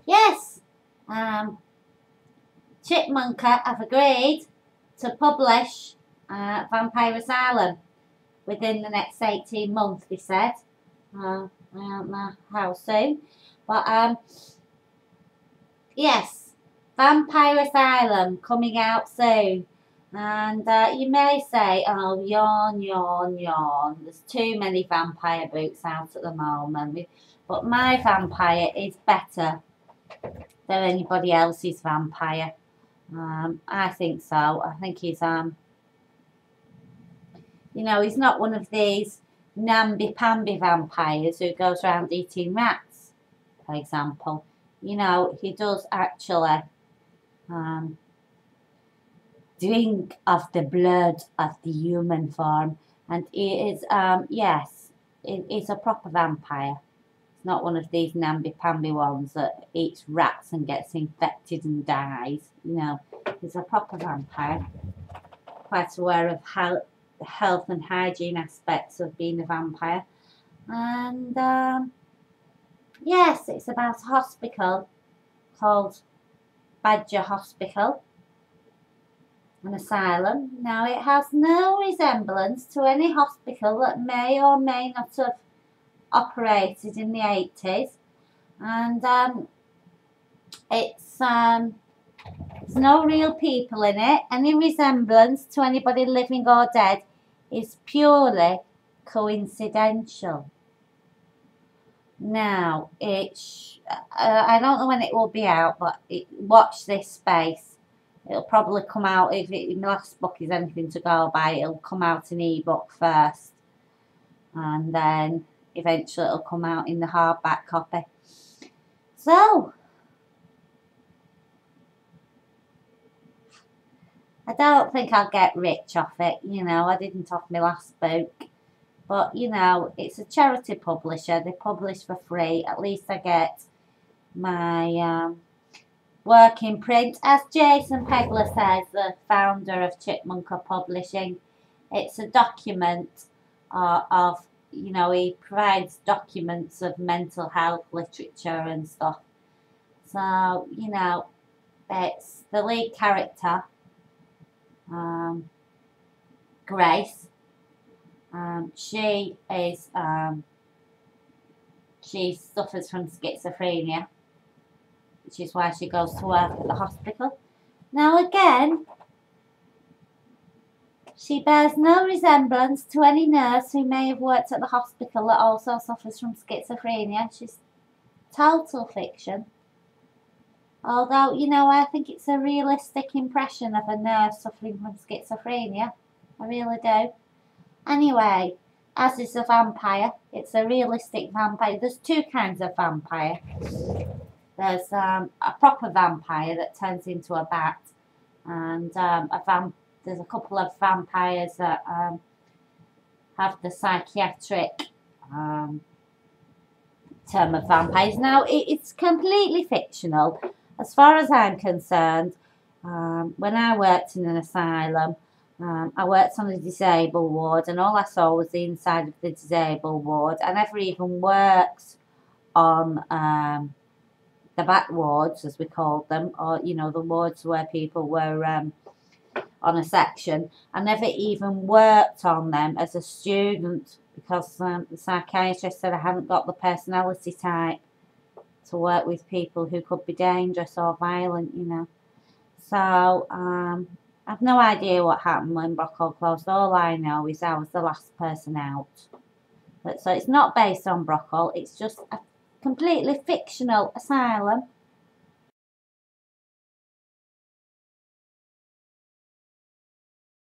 Yes, Chipmunka have agreed to publish Vampire Asylum within the next 18 months, they said. I don't know how soon. But, yes, Vampire Asylum coming out soon. And you may say, oh, yawn, yawn, yawn. There's too many vampire books out at the moment. But my vampire is better than anybody else's vampire. I think so. I think he's, you know, he's not one of these namby-pamby vampires who goes around eating rats, for example. You know, he does actually drink of the blood of the human form. And he is, yes, he's a proper vampire. It's not one of these namby-pamby ones that eats rats and gets infected and dies. You know, he's a proper vampire. Quite aware of how the health and hygiene aspects of being a vampire. And, yes, it's about a hospital called Badger Hospital. An asylum. Now, it has no resemblance to any hospital that may or may not have operated in the 80s. And there's no real people in it. Any resemblance to anybody living or dead is purely coincidental. Now, I don't know when it will be out, but watch this space. It'll probably come out, if the last book is anything to go by, it'll come out in ebook first. And then eventually it'll come out in the hardback copy. So, I don't think I'll get rich off it. You know, I didn't off my last book. But, you know, it's a charity publisher. They publish for free. At least I get my work in print. As Jason Pegler says, the founder of Chipmunka Publishing, it's a document of, you know, he provides documents of mental health literature and stuff. So, you know, it's the lead character, Grace. She suffers from schizophrenia, which is why she goes to work at the hospital. Now again, she bears no resemblance to any nurse who may have worked at the hospital that also suffers from schizophrenia. She's total fiction. Although, you know, I think it's a realistic impression of a nurse suffering from schizophrenia. I really do. Anyway, as is a vampire, it's a realistic vampire. There's two kinds of vampire. There's a proper vampire that turns into a bat, and there's a couple of vampires that have the psychiatric term of vampires. Now, it's completely fictional. As far as I'm concerned, when I worked in an asylum, I worked on a disabled ward, and all I saw was the inside of the disabled ward. I never even worked on the back wards, as we called them, or, you know, the wards where people were on a section. I never even worked on them as a student because the psychiatrist said I hadn't got the personality type to work with people who could be dangerous or violent, you know. So, I've no idea what happened when Brockall closed. All I know is I was the last person out. So it's not based on Brockall. It's just a completely fictional asylum.